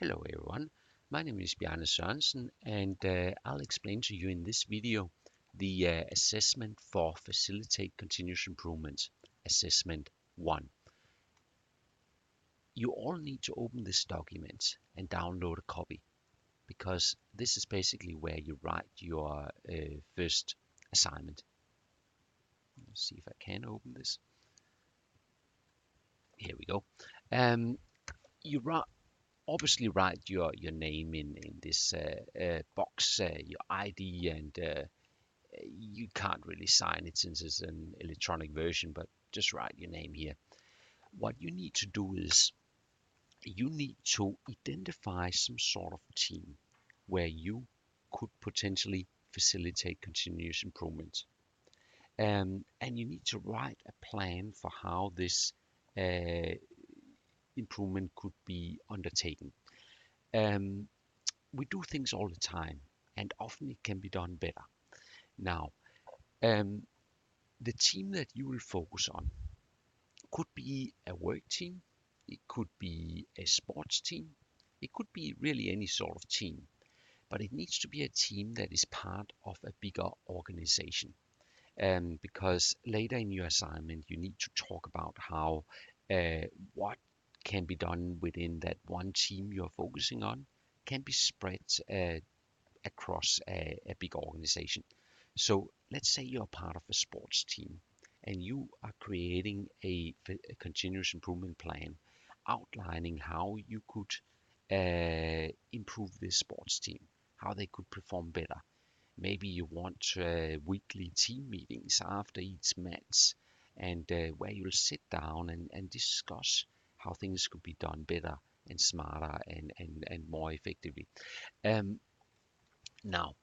Hello everyone, my name is Bjarne Sørensen and I'll explain to you in this video the assessment for Facilitate Continuous Improvement, Assessment 1. You all need to open this document and download a copy because this is basically where you write your first assignment. Let's see if I can open this. Here we go. You obviously write your name in this box, your ID, and you can't really sign it since it's an electronic version, but just write your name here. What you need to do is you need to identify some sort of team where you could potentially facilitate continuous improvement. And you need to write a plan for how this improvement could be undertaken. We do things all the time, and often it can be done better. Now, the team that you will focus on could be a work team, it could be a sports team, it could be really any sort of team, but it needs to be a team that is part of a bigger organization. Because later in your assignment, you need to talk about how what can be done within that one team you're focusing on can be spread across a big organization. So let's say you're part of a sports team and you are creating a continuous improvement plan outlining how you could improve this sports team, how they could perform better. Maybe you want weekly team meetings after each match and where you'll sit down and discuss how things could be done better and smarter and more effectively. Now,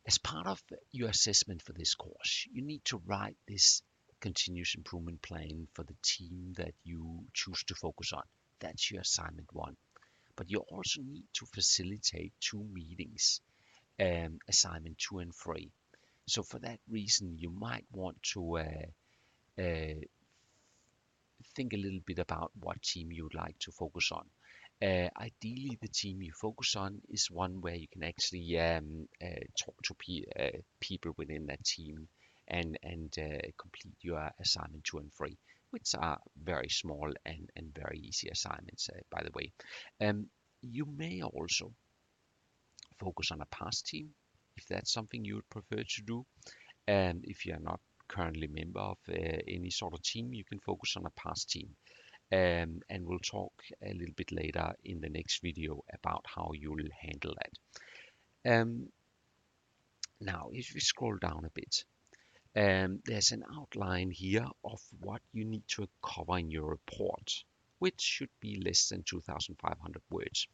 as part of your assessment for this course, you need to write this continuous improvement plan for the team that you choose to focus on. That's your assignment 1. But you also need to facilitate 2 meetings, assignment 2 and 3. So for that reason, you might want to think a little bit about what team you would like to focus on. Ideally, the team you focus on is one where you can actually talk to people within that team and complete your assignment 2 and 3, which are very small and very easy assignments, by the way. You may also focus on a past team if that's something you would prefer to do. And if you are not currently a member of any sort of team, you can focus on a past team. And we'll talk a little bit later in the next video about how you'll handle that. Now, if we scroll down a bit, there's an outline here of what you need to cover in your report, which should be less than 2,500 words.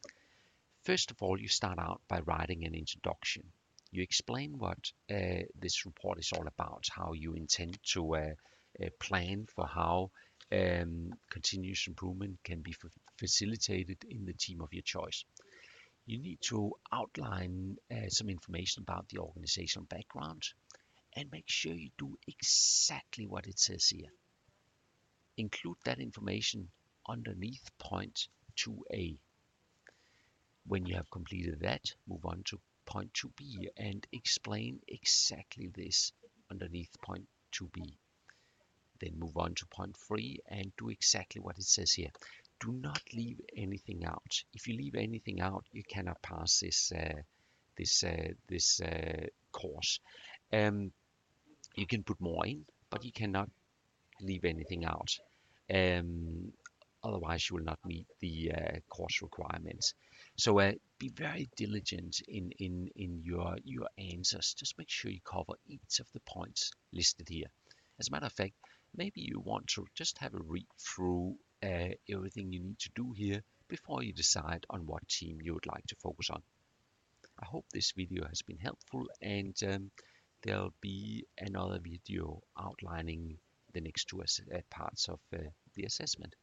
First of all, you start out by writing an introduction. You explain what this report is all about, how you intend to plan for how continuous improvement can be facilitated in the team of your choice. You need to outline some information about the organizational background and make sure you do exactly what it says here. Include that information underneath point 2a. When you have completed that, move on to point 2b and explain exactly this underneath point 2b. Then move on to point 3 and do exactly what it says here. Do not leave anything out. If you leave anything out, you cannot pass this course. You can put more in, but you cannot leave anything out. Otherwise, you will not meet the course requirements. So be very diligent in your answers. Just make sure you cover each of the points listed here. As a matter of fact, maybe you want to just have a read through everything you need to do here before you decide on what team you would like to focus on. I hope this video has been helpful, and there'll be another video outlining the next 2 parts of the assessment.